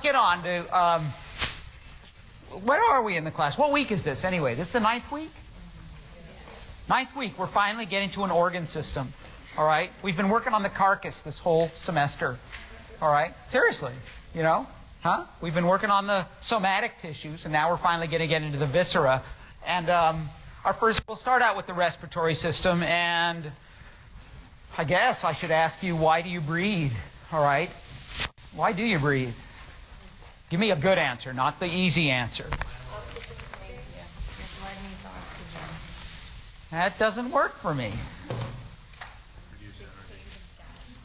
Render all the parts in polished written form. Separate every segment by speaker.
Speaker 1: get on to, where are we in the class? What week is this anyway? This is the 9th week? 9th week, we're finally getting to an organ system. All right? We've been working on the carcass this whole semester. All right? Seriously, you know? Huh? We've been working on the somatic tissues, and now we're finally going to get into the viscera. And we'll start out with the respiratory system, and I guess I should ask you, why do you breathe? All right? Why do you breathe? Give me a good answer, not the easy answer. That doesn't work for me.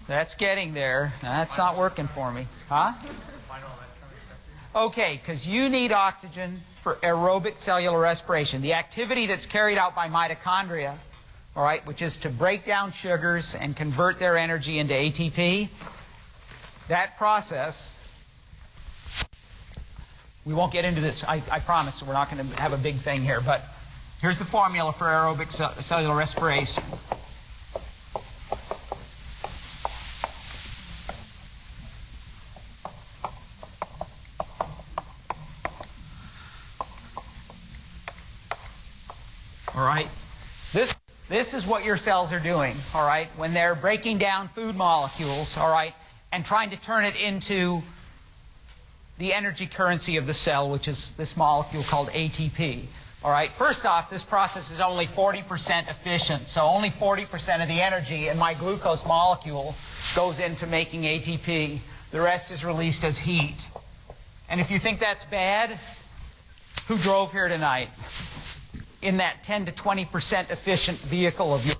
Speaker 1: That's getting there. That's not working for me. Huh? Okay, because you need oxygen for aerobic cellular respiration. The activity that's carried out by mitochondria, all right, which is to break down sugars and convert their energy into ATP, that process, we won't get into this. I promise we're not going to have a big thing here, but here's the formula for aerobic cellular respiration. All right? This is what your cells are doing, all right, when they're breaking down food molecules, all right, and trying to turn it into the energy currency of the cell, which is this molecule called ATP. All right, first off, this process is only 40% efficient, so only 40% of the energy in my glucose molecule goes into making ATP. The rest is released as heat. And if you think that's bad, who drove here tonight in that 10 to 20% efficient vehicle of yours?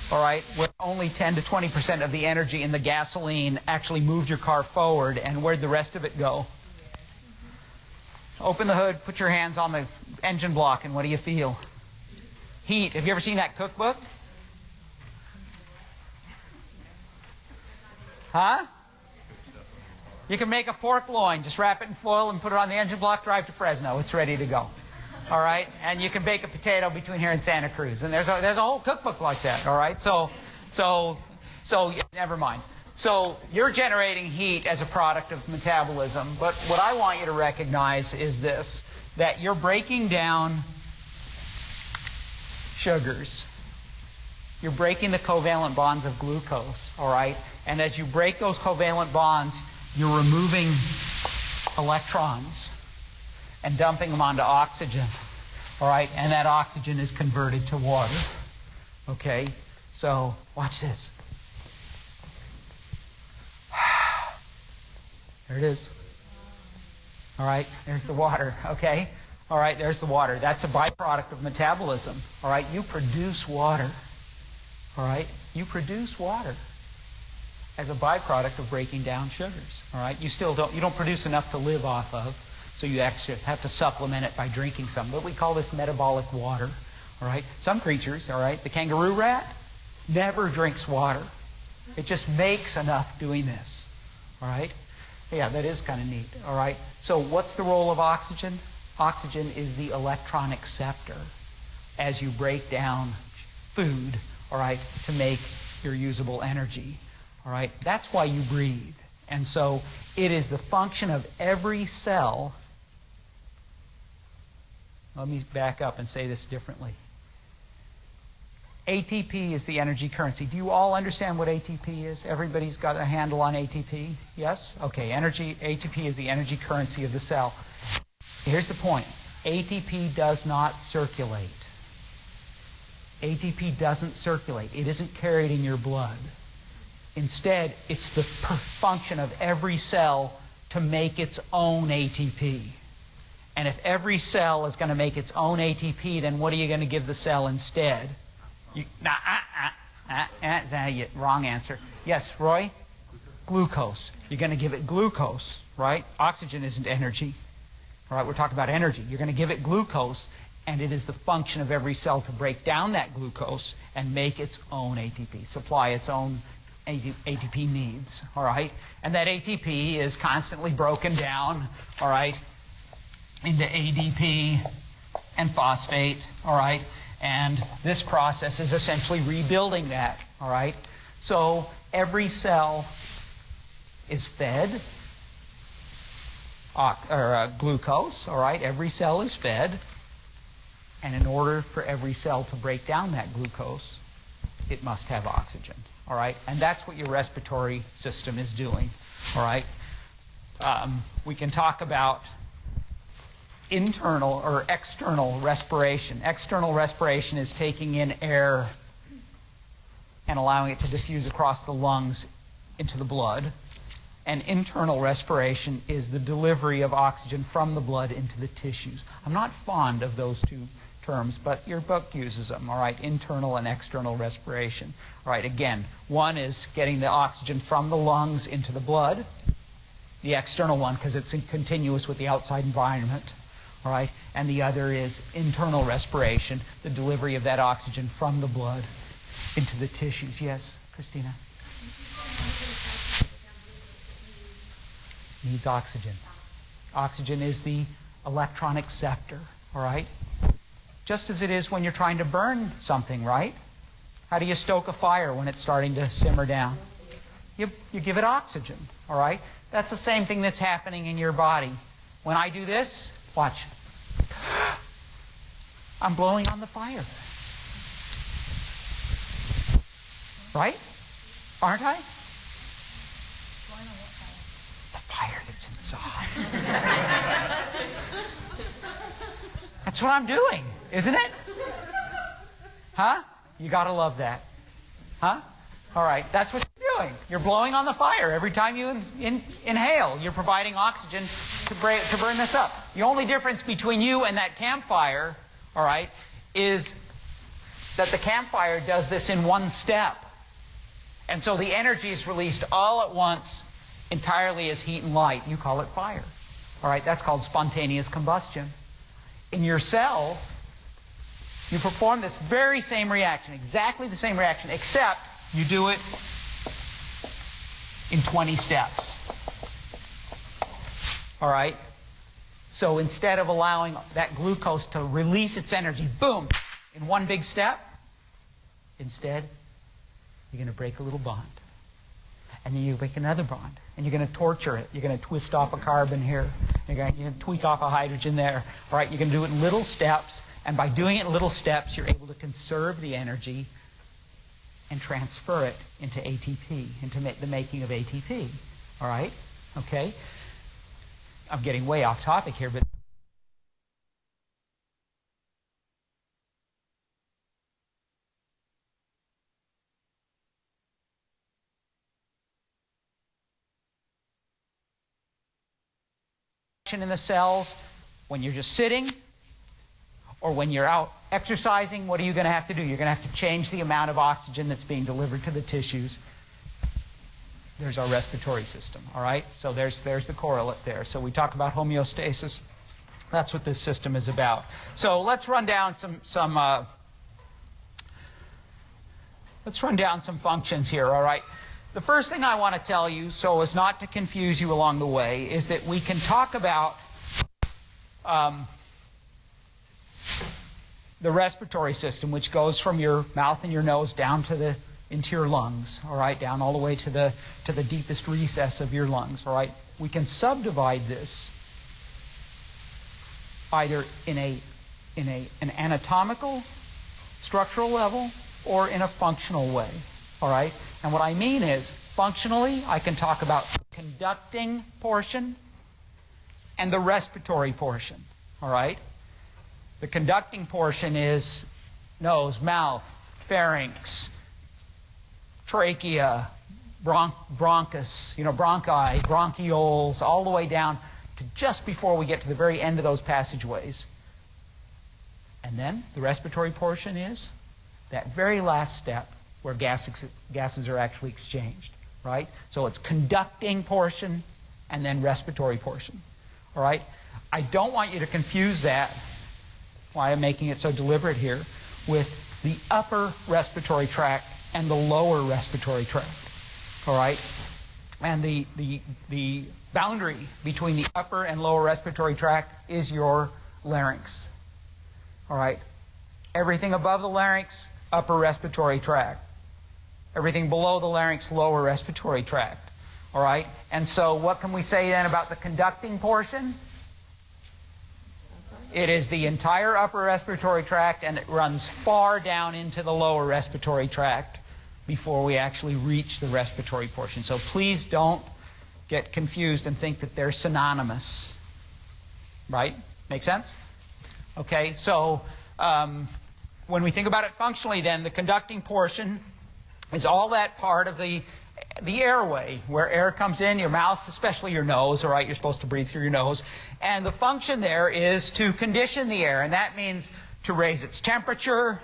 Speaker 1: All right, where only 10 to 20% of the energy in the gasoline actually moved your car forward, and where'd the rest of it go? Open the hood, put your hands on the engine block, and what do you feel? Heat. Have you ever seen that cookbook? Huh? You can make a pork loin, just wrap it in foil and put it on the engine block, drive to Fresno. It's ready to go. All right, and you can bake a potato between here and Santa Cruz, and there's a whole cookbook like that. All right, so never mind. So you're generating heat as a product of metabolism, but what I want you to recognize is this: that you're breaking down sugars. You're breaking the covalent bonds of glucose. All right, and as you break those covalent bonds, you're removing electrons and dumping them onto oxygen, all right? And that oxygen is converted to water, okay? So watch this. There it is. All right, there's the water, okay? All right, there's the water. That's a byproduct of metabolism, all right? You produce water, all right? You produce water as a byproduct of breaking down sugars, all right? You don't produce enough to live off of, so you actually have to supplement it by drinking some. But we call this metabolic water. All right? Some creatures, all right, the kangaroo rat never drinks water. It just makes enough doing this. All right? Yeah, that is kind of neat. All right? So what's the role of oxygen? Oxygen is the electron acceptor as you break down food, all right, to make your usable energy. All right? That's why you breathe. And so it is the function of every cell. Let me back up and say this differently. ATP is the energy currency. Do you all understand what ATP is? Everybody's got a handle on ATP? Yes? Okay, ATP is the energy currency of the cell. Here's the point. ATP does not circulate. ATP doesn't circulate. It isn't carried in your blood. Instead, it's the function of every cell to make its own ATP. And if every cell is going to make its own ATP, then what are you going to give the cell instead? Wrong answer. Yes, Roy? Glucose. You're going to give it glucose, right? Oxygen isn't energy. All right, we're talking about energy. You're going to give it glucose, and it is the function of every cell to break down that glucose and make its own ATP, supply its own ATP needs, all right? And that ATP is constantly broken down, all right, into ADP and phosphate, all right? And this process is essentially rebuilding that, all right? So every cell is fed glucose. All right, every cell is fed, and in order for every cell to break down that glucose, it must have oxygen. All right, and that's what your respiratory system is doing. All right, we can talk about internal or external respiration. External respiration is taking in air and allowing it to diffuse across the lungs into the blood. And internal respiration is the delivery of oxygen from the blood into the tissues. I'm not fond of those two terms, but your book uses them, all right? Internal and external respiration. All right, again, one is getting the oxygen from the lungs into the blood, the external one, because it's continuous with the outside environment, all right? And the other is internal respiration, the delivery of that oxygen from the blood into the tissues. Yes, Christina? Needs oxygen. Oxygen is the electron acceptor, all right? Just as it is when you're trying to burn something, right? How do you stoke a fire when it's starting to simmer down? You give it oxygen, all right? That's the same thing that's happening in your body. When I do this, watch. I'm blowing on the fire. Right? Aren't I? The fire that's inside. That's what I'm doing, isn't it? Huh? You got to love that. Huh? All right, that's what you're doing. You're blowing on the fire. Every time you inhale, you're providing oxygen to burn this up. The only difference between you and that campfire, all right, is that the campfire does this in one step. And so the energy is released all at once, entirely as heat and light. You call it fire. All right, that's called spontaneous combustion. In your cells, you perform this very same reaction, exactly the same reaction, except you do it in 20 steps. All right? So instead of allowing that glucose to release its energy, boom, in one big step, instead, you're going to break a little bond. And then you break another bond. And you're going to torture it. You're going to twist off a carbon here. You're going to tweak off a hydrogen there. All right, you're going to do it in little steps. And by doing it in little steps, you're able to conserve the energy and transfer it into ATP, into the making of ATP. All right? Okay? I'm getting way off topic here, but in the cells, when you're just sitting or when you're out exercising, what are you going to have to do? You're going to have to change the amount of oxygen that's being delivered to the tissues. There's our respiratory system, all right? So there's the correlate there. So we talk about homeostasis. That's what this system is about. So let's run down some functions here, all right? The first thing I want to tell you, so as not to confuse you along the way, is that we can talk about the respiratory system, which goes from your mouth and your nose down to into your lungs, all right, down all the way to the deepest recess of your lungs, all right. We can subdivide this either in an anatomical, structural level, or in a functional way, all right. And what I mean is, functionally, I can talk about the conducting portion and the respiratory portion, all right. The conducting portion is nose, mouth, pharynx, trachea, bronchus, bronchi, bronchioles, all the way down to just before we get to the very end of those passageways. And then the respiratory portion is that very last step where gases are actually exchanged, right? So it's conducting portion and then respiratory portion, all right? I don't want you to confuse that, why I'm making it so deliberate here, with the upper respiratory tract and the lower respiratory tract, all right? And the boundary between the upper and lower respiratory tract is your larynx, all right? Everything above the larynx, upper respiratory tract. Everything below the larynx, lower respiratory tract, All right? And so what can we say then about the conducting portion? It is the entire upper respiratory tract, and it runs far down into the lower respiratory tract before we actually reach the respiratory portion. So please don't get confused and think that they're synonymous. Right? Make sense? Okay, so when we think about it functionally then, the conducting portion is all that part of the airway where air comes in, your mouth, especially your nose, all right? You're supposed to breathe through your nose. And the function there is to condition the air, and that means to raise its temperature,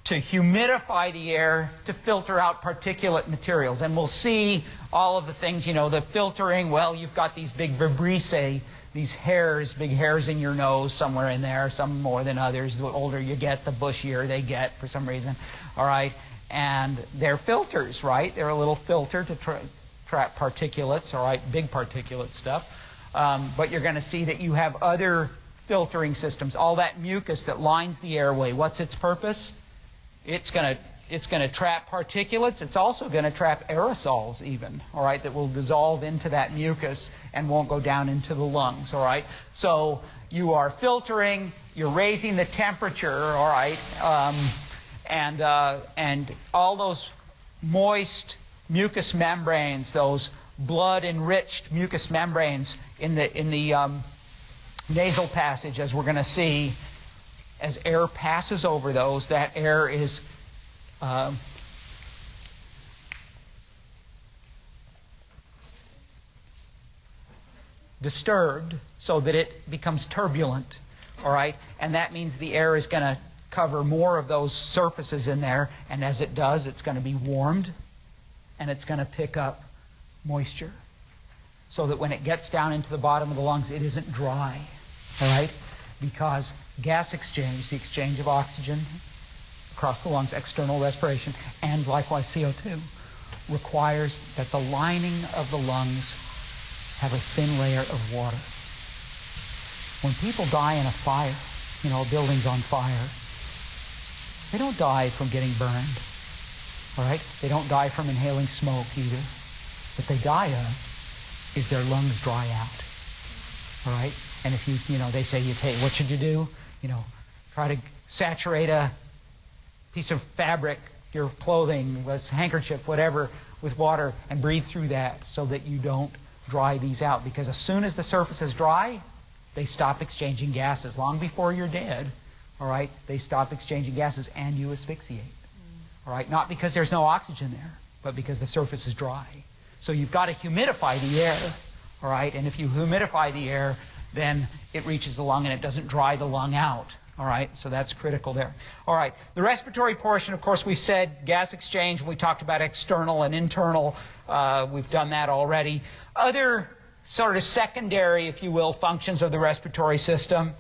Speaker 1: to humidify the air, to filter out particulate materials. And we'll see all of the things, you know, the filtering. Well, you've got these big vibrissae, these hairs, big hairs in your nose, somewhere in there, some more than others. The older you get, the bushier they get for some reason. All right? And they're filters, right? They're a little filter to trap particulates, all right? Big particulate stuff. But you're going to see that you have other filtering systems. All that mucus that lines the airway, what's its purpose? It's going to trap particulates. It's also going to trap aerosols even, all right, that will dissolve into that mucus and won't go down into the lungs, all right? So you are filtering, you're raising the temperature, all right, and all those moist mucous membranes, those blood-enriched mucous membranes in the nasal passage, as we're going to see, as air passes over those, that air is disturbed so that it becomes turbulent, all right? And that means the air is going to cover more of those surfaces in there, and as it does, it's going to be warmed, and it's going to pick up moisture so that when it gets down into the bottom of the lungs, it isn't dry, all right? Because gas exchange, the exchange of oxygen across the lungs, external respiration, and likewise CO2, requires that the lining of the lungs have a thin layer of water. When people die in a fire, you know, a building's on fire, they don't die from getting burned, all right? They don't die from inhaling smoke either. What they die of is their lungs dry out, all right? And if you know, they say, hey, what should you do? You know, try to saturate a piece of fabric, your clothing, a handkerchief, whatever, with water and breathe through that so that you don't dry these out. Because as soon as the surface is dry, they stop exchanging gases. Long before you're dead, all right, they stop exchanging gases and you asphyxiate. All right, not because there's no oxygen there, but because the surface is dry. So you've got to humidify the air, all right, and if you humidify the air, then it reaches the lung and it doesn't dry the lung out. All right, so that's critical there. All right, the respiratory portion, of course, we said gas exchange. We talked about external and internal. We've done that already. Other sort of secondary, if you will, functions of the respiratory system.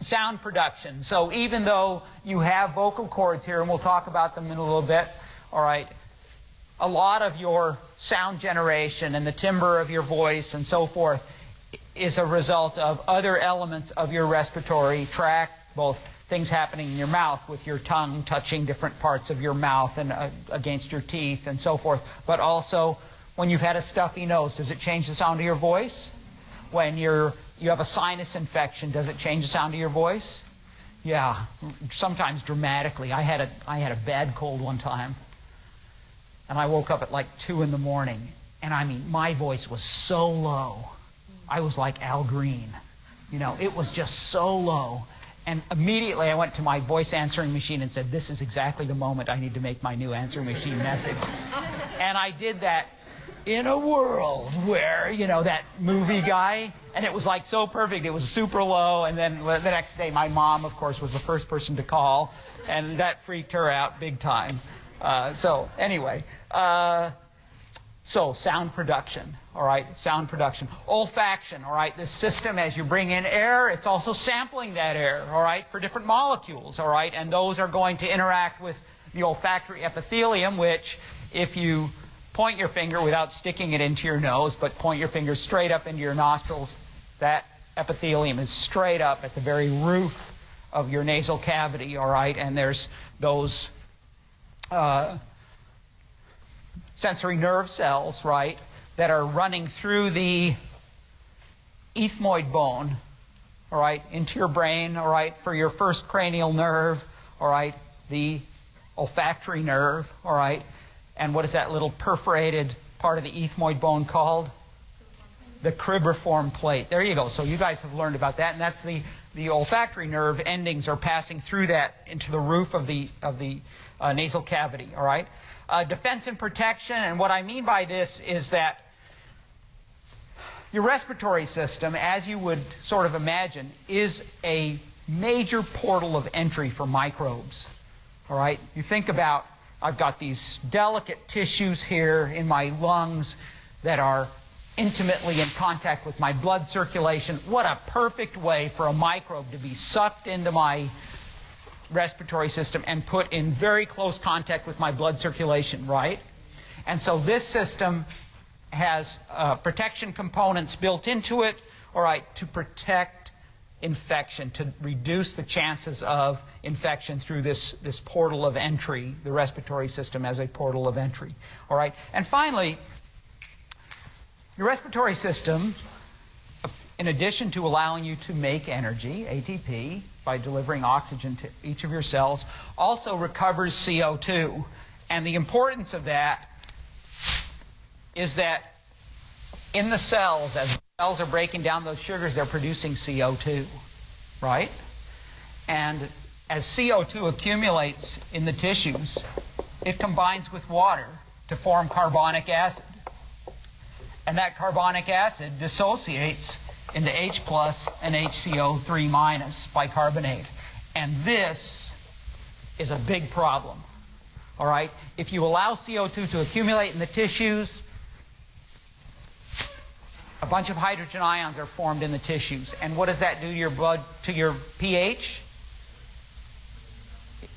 Speaker 1: Sound production. So even though you have vocal cords here, and we'll talk about them in a little bit, all right, a lot of your sound generation and the timbre of your voice and so forth is a result of other elements of your respiratory tract, both things happening in your mouth with your tongue touching different parts of your mouth and against your teeth and so forth, but also when you've had a stuffy nose, does it change the sound of your voice? When you have a sinus infection, does it change the sound of your voice? Yeah, sometimes dramatically. I had a bad cold one time, and I woke up at like 2 in the morning, and I mean, my voice was so low. I was like Al Green. You know, it was just so low. And immediately I went to my voice answering machine and said, this is exactly the moment I need to make my new answering machine message. And I did that in a world where, you know, that movie guy, and it was like so perfect. It was super low. And then the next day, my mom, of course, was the first person to call, and that freaked her out big time. So anyway, so sound production, all right, sound production. Olfaction, all right, this system, as you bring in air, it's also sampling that air, all right, for different molecules, all right, and those are going to interact with the olfactory epithelium, which if you point your finger without sticking it into your nose, but point your finger straight up into your nostrils, that epithelium is straight up at the very roof of your nasal cavity, all right, and there's those sensory nerve cells, right, that are running through the ethmoid bone, all right, into your brain, all right, for your first cranial nerve, all right, the olfactory nerve, all right, and what is that little perforated part of the ethmoid bone called? The cribriform plate. There you go. So you guys have learned about that, and that's the olfactory nerve endings are passing through that into the roof of the nasal cavity. All right. Defense and protection, and what I mean by this is that your respiratory system, as you would sort of imagine, is a major portal of entry for microbes. All right. You think about, I've got these delicate tissues here in my lungs that are intimately in contact with my blood circulation. What a perfect way for a microbe to be sucked into my respiratory system and put in very close contact with my blood circulation, right? And so this system has protection components built into it, all right, to protect infection, to reduce the chances of infection through this portal of entry, the respiratory system as a portal of entry, all right? And finally, your respiratory system, in addition to allowing you to make energy, ATP, by delivering oxygen to each of your cells, also recovers CO2. And the importance of that is that in the cells, as the cells are breaking down those sugars, they're producing CO2, right? And as CO2 accumulates in the tissues, it combines with water to form carbonic acid. And that carbonic acid dissociates into H plus and HCO3 minus bicarbonate. And this is a big problem. All right? If you allow CO2 to accumulate in the tissues, a bunch of hydrogen ions are formed in the tissues. And what does that do to your blood, to your pH?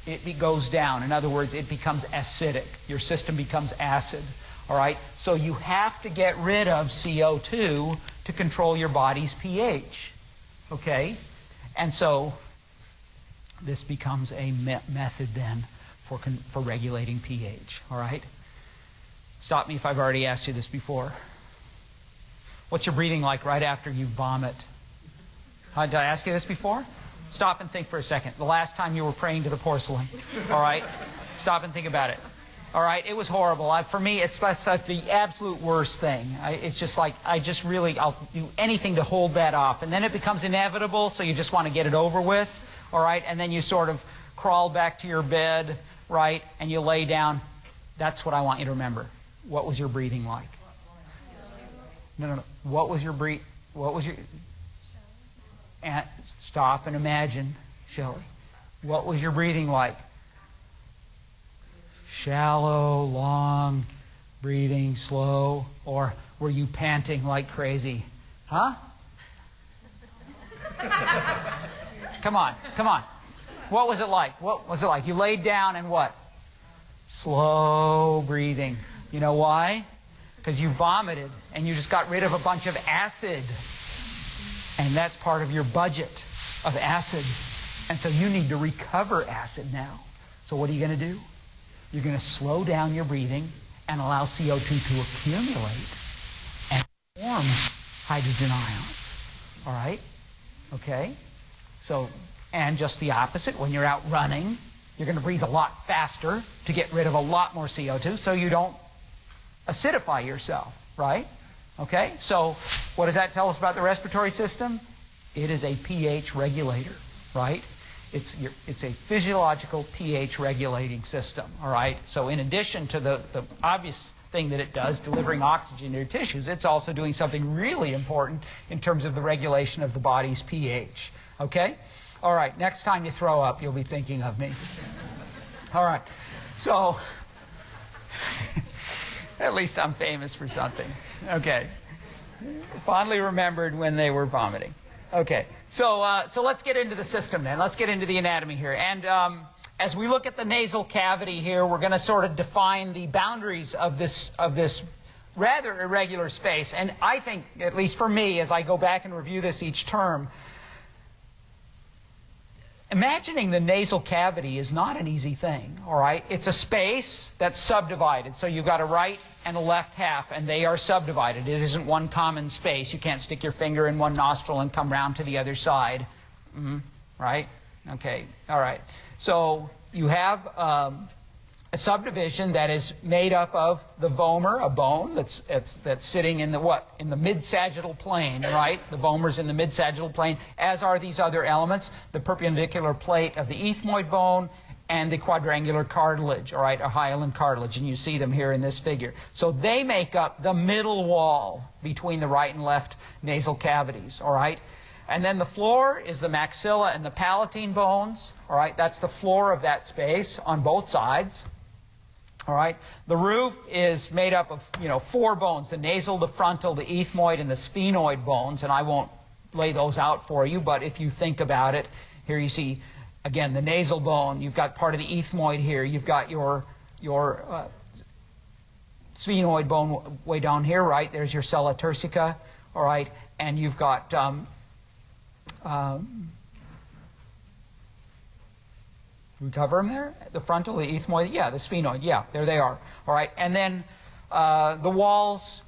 Speaker 1: It goes down. In other words, it becomes acidic. Your system becomes acid. All right? So you have to get rid of CO2 to control your body's pH. Okay? And so this becomes a method then for regulating pH. All right? Stop me if I've already asked you this before. What's your breathing like right after you vomit? Did I ask you this before? Stop and think for a second. The last time you were praying to the porcelain. All right? Stop and think about it. All right? It was horrible. For me, that's like the absolute worst thing. It's just like, I'll do anything to hold that off. And then it becomes inevitable, so you just want to get it over with. All right? And then you sort of crawl back to your bed, right? And you lay down. That's what I want you to remember. What was your breathing like? No. What was your and stop and imagine, Shelley. What was your breathing like? Shallow, long, breathing, slow, or were you panting like crazy? Huh? Come on. What was it like? You laid down and what? Slow breathing. You know why? Because you vomited and you just got rid of a bunch of acid. And that's part of your budget of acid. And so you need to recover acid now. So what are you going to do? You're going to slow down your breathing and allow CO2 to accumulate and form hydrogen ions. All right? Okay? So, and just the opposite, when you're out running, you're going to breathe a lot faster to get rid of a lot more CO2 so you don't acidify yourself, right? Okay? So, what does that tell us about the respiratory system? It is a pH regulator, right? It's a physiological pH regulating system, all right? So in addition to the obvious thing that it does, delivering oxygen to your tissues, it's also doing something really important in terms of the regulation of the body's pH, okay? All right, next time you throw up, you'll be thinking of me. All right, so at least I'm famous for something. Okay. Fondly remembered when they were vomiting. Okay, so let's get into the system then. Let's get into the anatomy here. And as we look at the nasal cavity here, we're going to sort of define the boundaries of this rather irregular space. And I think, at least for me, as I go back and review this each term, imagining the nasal cavity is not an easy thing, all right? It's a space that's subdivided. So you've got a right and a left half, and they are subdivided. It isn't one common space. You can't stick your finger in one nostril and come round to the other side, right? Okay, all right. So you have a subdivision that is made up of the vomer, a bone that's sitting in the what? In the mid-sagittal plane, right? The vomer's in the mid-sagittal plane, as are these other elements, the perpendicular plate of the ethmoid bone and the quadrangular cartilage, all right, or hyaline cartilage, and you see them here in this figure. So they make up the middle wall between the right and left nasal cavities, all right? And then the floor is the maxilla and the palatine bones, all right? That's the floor of that space on both sides. All right. The roof is made up of, 4 bones: the nasal, the frontal, the ethmoid, and the sphenoid bones. And I won't lay those out for you, but if you think about it, here you see, again, the nasal bone. You've got part of the ethmoid here. You've got your sphenoid bone way down here, right? There's your sella turcica, all right? And you've got we cover them there? The frontal, the ethmoid, yeah, the sphenoid, yeah, there they are. All right, and then the walls,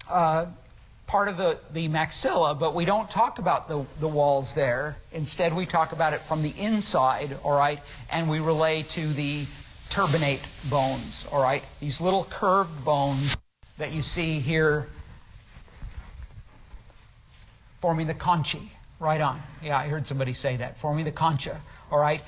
Speaker 1: part of the maxilla, but we don't talk about the walls there. Instead, we talk about it from the inside, all right, and we relay to the turbinate bones, all right? These little curved bones that you see here forming the conchae. Right on. Yeah, I heard somebody say that. Forming the concha. All right.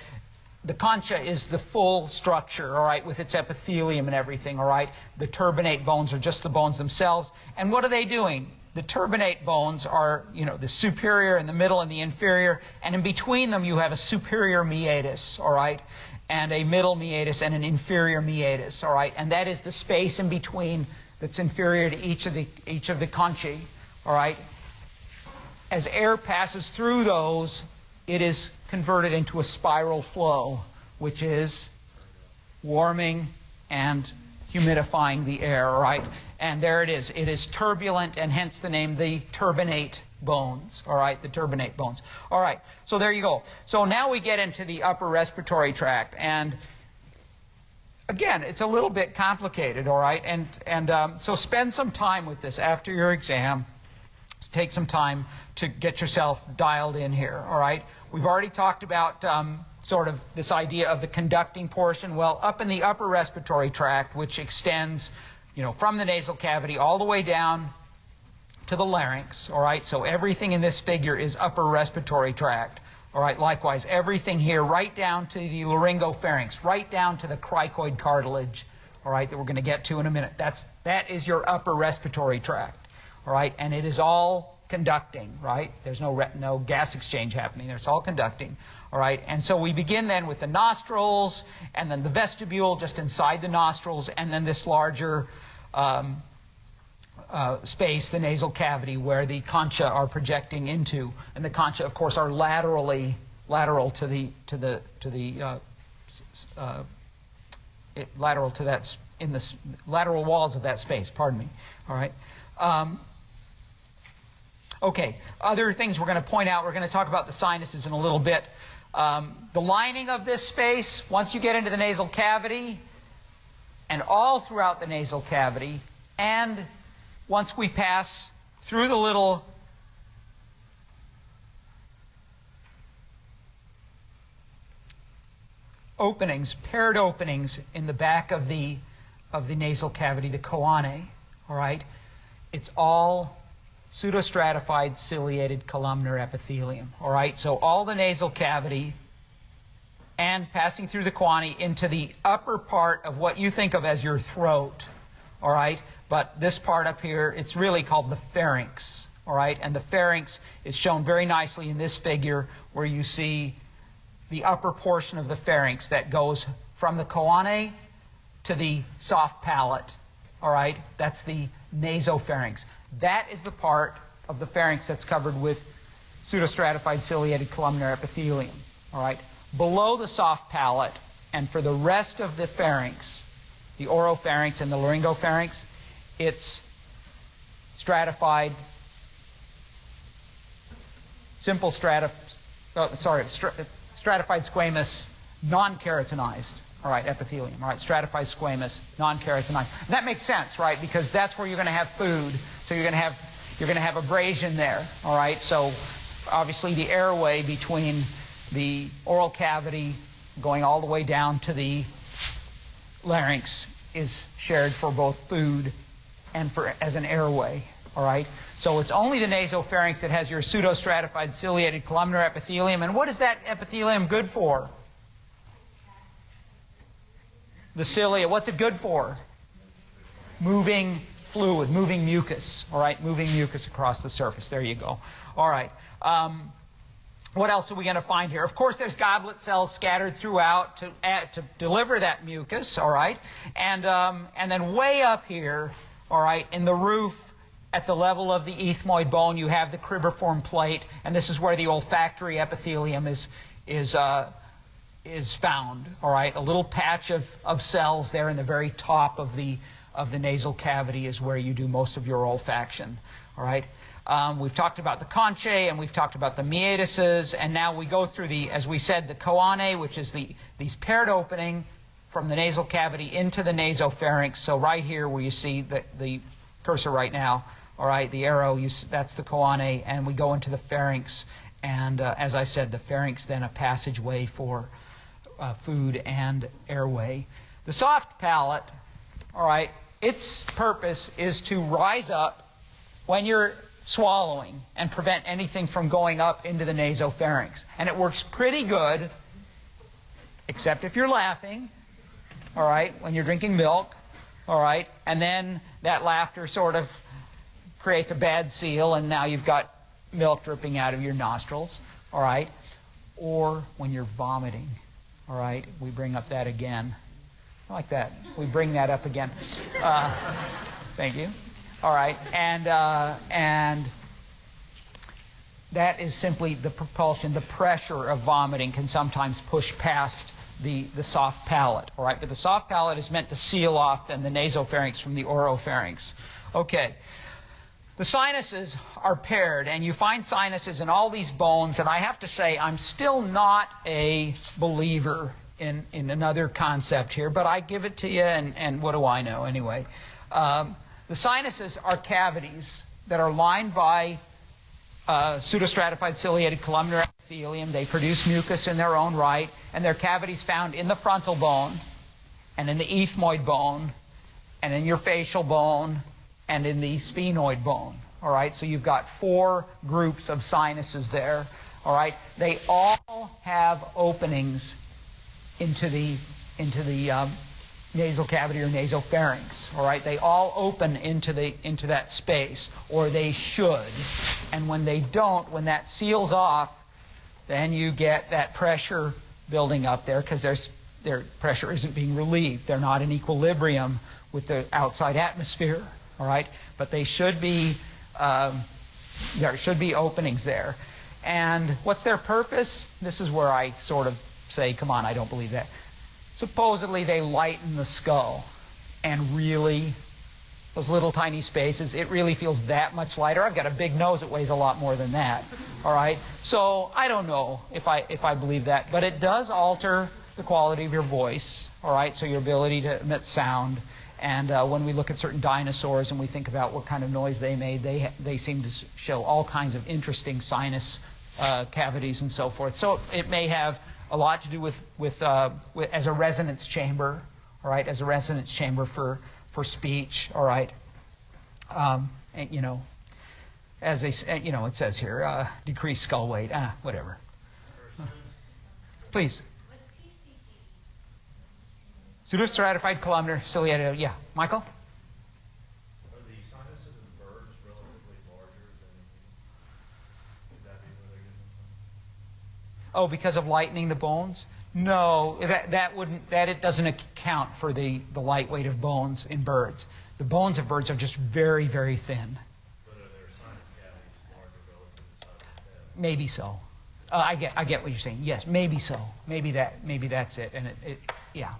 Speaker 1: The concha is the full structure, all right, with its epithelium and everything, all right. The turbinate bones are just the bones themselves. And what are they doing? The turbinate bones are, the superior and the middle and the inferior. And in between them, you have a superior meatus, all right, and a middle meatus and an inferior meatus, all right. And that is the space in between that's inferior to each of the conchae, all right. As air passes through those, it is converted into a spiral flow, which is warming and humidifying the air, right? And there it is. It is turbulent, and hence the name, the turbinate bones, all right? The turbinate bones. All right, so there you go. So now we get into the upper respiratory tract, and again, it's a little bit complicated, all right? And so spend some time with this after your exam. Take some time to get yourself dialed in here, all right? We've already talked about sort of this idea of the conducting portion. Well, up in the upper respiratory tract, which extends, from the nasal cavity all the way down to the larynx, all right? So everything in this figure is upper respiratory tract, all right? Likewise, everything here right down to the laryngopharynx, right down to the cricoid cartilage, all right, that we're going to get to in a minute. That is your upper respiratory tract. All right, and it is all conducting, right? There's no gas exchange happening. It's all conducting, all right? And so we begin then with the nostrils, and then the vestibule just inside the nostrils, and then this larger space, the nasal cavity, where the concha are projecting into. And the concha, of course, are lateral to that in the lateral walls of that space. Pardon me. All right. Okay, other things we're going to point out. We're going to talk about the sinuses in a little bit. The lining of this space, once you get into the nasal cavity, and all throughout the nasal cavity, and once we pass through the little openings, paired openings in the back of the nasal cavity, the choanae, all right, it's all pseudostratified ciliated columnar epithelium. All right, so all the nasal cavity and passing through the choanae into the upper part of what you think of as your throat. All right, but this part up here, it's really called the pharynx. All right, and the pharynx is shown very nicely in this figure, where you see the upper portion of the pharynx that goes from the choanae to the soft palate. All right, that's the nasopharynx. That is the part of the pharynx that's covered with pseudostratified ciliated columnar epithelium. All right, below the soft palate, and for the rest of the pharynx, the oropharynx and the laryngopharynx, it's stratified, simple stratified squamous, non-keratinized. All right, epithelium. All right, stratified squamous, non-keratinized. And that makes sense, right? Because that's where you're going to have food. So you're going to have abrasion there. All right. So obviously the airway between the oral cavity going all the way down to the larynx is shared for both food and as an airway. All right. So it's only the nasopharynx that has your pseudostratified ciliated columnar epithelium. And what is that epithelium good for? The cilia. What's it good for? Moving fluid, moving mucus. All right, moving mucus across the surface. There you go. All right. What else are we going to find here? Of course, there's goblet cells scattered throughout to deliver that mucus. All right, and then way up here, all right, in the roof, at the level of the ethmoid bone, you have the cribriform plate, and this is where the olfactory epithelium is found. All right, a little patch of cells there in the very top of the nasal cavity is where you do most of your olfaction. All right. We've talked about the conchae, and we've talked about the meatuses, and now we go through as we said, the choanae, which is these paired opening from the nasal cavity into the nasopharynx. So right here where you see the cursor right now, all right, the arrow, that's the choanae, and we go into the pharynx, and as I said, the pharynx then a passageway for food and airway. The soft palate, all right, its purpose is to rise up when you're swallowing and prevent anything from going up into the nasopharynx. And it works pretty good, except if you're laughing, all right, when you're drinking milk, all right, and then that laughter sort of creates a bad seal, and now you've got milk dripping out of your nostrils, all right, or when you're vomiting, all right, we bring up that again. I like that. We bring that up again. Thank you. All right, and that is simply the propulsion, the pressure of vomiting can sometimes push past the soft palate. All right, but the soft palate is meant to seal off then the nasopharynx from the oropharynx. Okay. The sinuses are paired, and you find sinuses in all these bones, and I have to say I'm still not a believer in another concept here, but I give it to you, and what do I know anyway? The sinuses are cavities that are lined by pseudostratified ciliated columnar epithelium. They produce mucus in their own right, and they're cavities found in the frontal bone, and in the ethmoid bone, and in your facial bone, and in the sphenoid bone. All right, so you've got 4 groups of sinuses there. All right, they all have openings into the nasal cavity or nasopharynx. All right, they all open into that space, or they should. And when they don't, when that seals off, then you get that pressure building up there because their pressure isn't being relieved. They're not in equilibrium with the outside atmosphere. All right, but they should be. There should be openings there. And what's their purpose? This is where I sort of say, come on, I don't believe that. Supposedly they lighten the skull, and really, those little tiny spaces, it really feels that much lighter. I've got a big nose that weighs a lot more than that. All right, so I don't know if I believe that, but it does alter the quality of your voice. All right, so your ability to emit sound. And when we look at certain dinosaurs and we think about what kind of noise they made, they seem to show all kinds of interesting sinus cavities and so forth. So it may have a lot to do with as a resonance chamber, all right, as a resonance chamber for speech, all right. And, as it says here, decreased skull weight, whatever. Please. Pseudostratified columnar ciliated. Yeah, Michael?
Speaker 2: Are the sinuses in birds relatively larger than would that be where they're getting them from?
Speaker 1: Oh, because of lightening the bones? No, it doesn't account for the light weight of bones in birds. The bones of birds are just very, very thin.
Speaker 2: But are their sinus cavities larger relative to the size of the head?
Speaker 1: Maybe so. I get what you're saying. Yes, maybe so. Maybe that's it. And it yeah.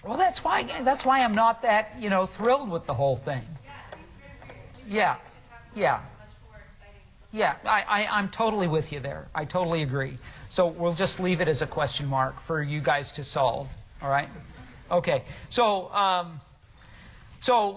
Speaker 1: Well, that's why I'm not that thrilled with the whole thing. Yeah. Yeah. Yeah, I'm totally with you there. I totally agree. So we'll just leave it as a question mark for you guys to solve. All right? Okay. So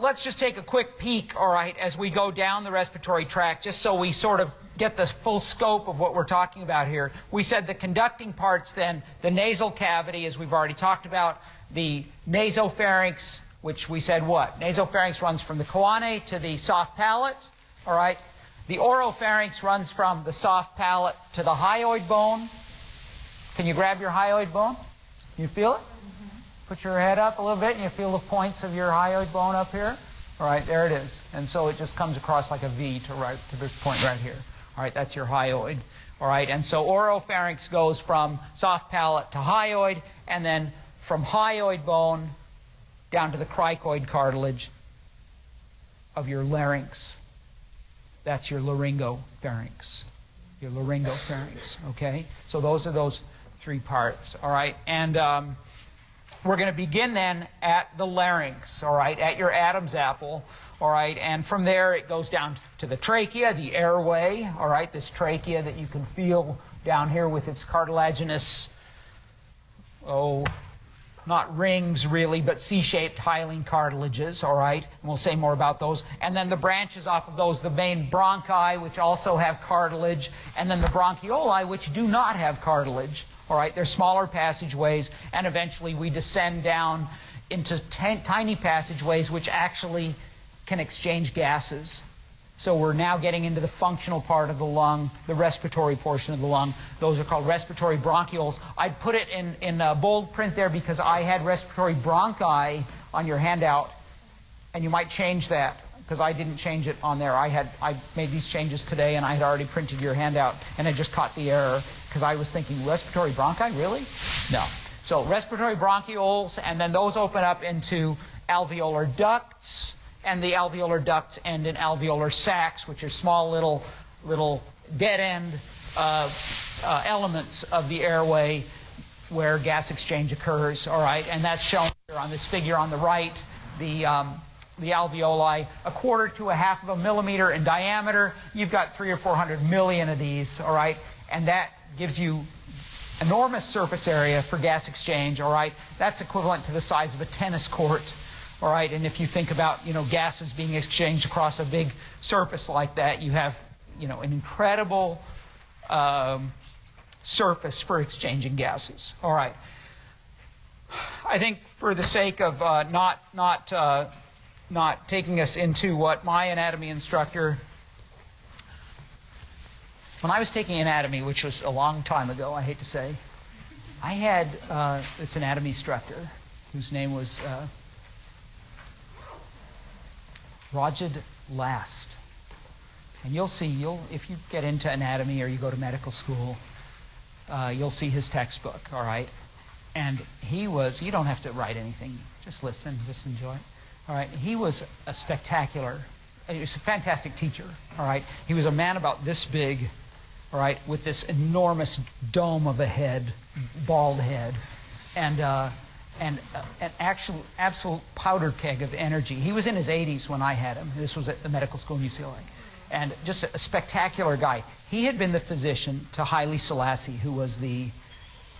Speaker 1: let's just take a quick peek, all right, as we go down the respiratory tract, just so we sort of get the full scope of what we're talking about here. We said the conducting parts then, the nasal cavity, as we've already talked about, the nasopharynx, which we said what? Nasopharynx runs from the choanae to the soft palate, all right? The oropharynx runs from the soft palate to the hyoid bone. Can you grab your hyoid bone? You feel it? Put your head up a little bit and you feel the points of your hyoid bone up here. All right, there it is. And so it just comes across like a V to this point right here. All right, that's your hyoid. All right, and so oropharynx goes from soft palate to hyoid, and then from hyoid bone down to the cricoid cartilage of your larynx. That's your laryngopharynx. Your laryngopharynx, okay? So those are those three parts, all right? And we're going to begin then at the larynx, all right, at your Adam's apple, all right? And from there it goes down to the trachea, the airway, all right? This trachea that you can feel down here with its cartilaginous, not rings really, but C-shaped hyaline cartilages, all right? And we'll say more about those. And then the branches off of those, the main bronchi, which also have cartilage, and then the bronchioli, which do not have cartilage, all right? They're smaller passageways, and eventually we descend down into tiny passageways which actually can exchange gases. So we're now getting into the functional part of the lung, the respiratory portion of the lung. Those are called respiratory bronchioles. I put it in bold print there because I had respiratory bronchi on your handout, and you might change that because I didn't change it on there. I made these changes today, and I had already printed your handout, and I just caught the error because I was thinking respiratory bronchi, really? No. So respiratory bronchioles, and then those open up into alveolar ducts. And the alveolar ducts end in alveolar sacs, which are small little dead-end elements of the airway where gas exchange occurs. All right, and that's shown here on this figure on the right. The alveoli, 1/4 to 1/2 of a millimeter in diameter. You've got 300 or 400 million of these. All right, and that gives you enormous surface area for gas exchange. All right, that's equivalent to the size of a tennis court. All right, and if you think about, gases being exchanged across a big surface like that, you have, an incredible surface for exchanging gases. All right. I think for the sake of not taking us into what my anatomy instructor, when I was taking anatomy, which was a long time ago, I hate to say, I had this anatomy instructor whose name was Rajid Last. And you'll see, if you get into anatomy or you go to medical school, you'll see his textbook, all right? And you don't have to write anything. Just listen, just enjoy it. All right? He was a fantastic teacher, all right? He was a man about this big, all right, with this enormous dome of a head, bald head, and an absolute powder keg of energy. He was in his 80s when I had him. This was at the medical school in UCLA. And just a spectacular guy. He had been the physician to Haile Selassie, who was the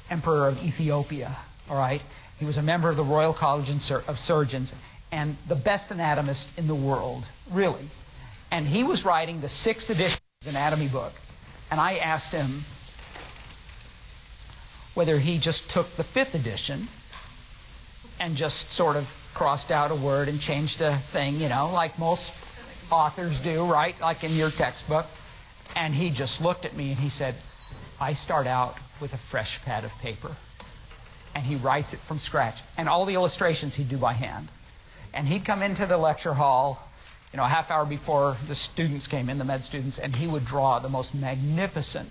Speaker 1: emperor of Ethiopia. All right? He was a member of the Royal College of Surgeons and the best anatomist in the world, really. And he was writing the 6th edition of his anatomy book. And I asked him whether he just took the 5th edition and just sort of crossed out a word and changed a thing, like most authors do, right? Like in your textbook. And he just looked at me and he said, I start out with a fresh pad of paper. And he writes it from scratch. And all the illustrations he'd do by hand. And he'd come into the lecture hall, a half hour before the students came in, the med students, and he would draw the most magnificent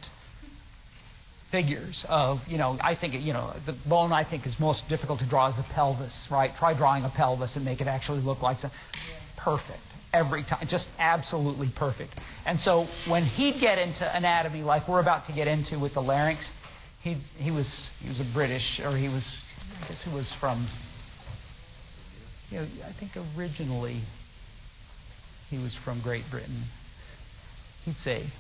Speaker 1: figures of, I think, the bone I think is most difficult to draw is the pelvis, right? Try drawing a pelvis and make it actually look like something perfect every time, just absolutely perfect. And so when he'd get into anatomy like we're about to get into with the larynx, he was a British, or I guess he was from, I think originally he was from Great Britain. He'd say,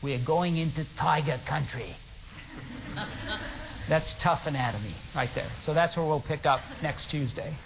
Speaker 1: "We are going into tiger country." That's tough anatomy right there. So that's where we'll pick up next Tuesday.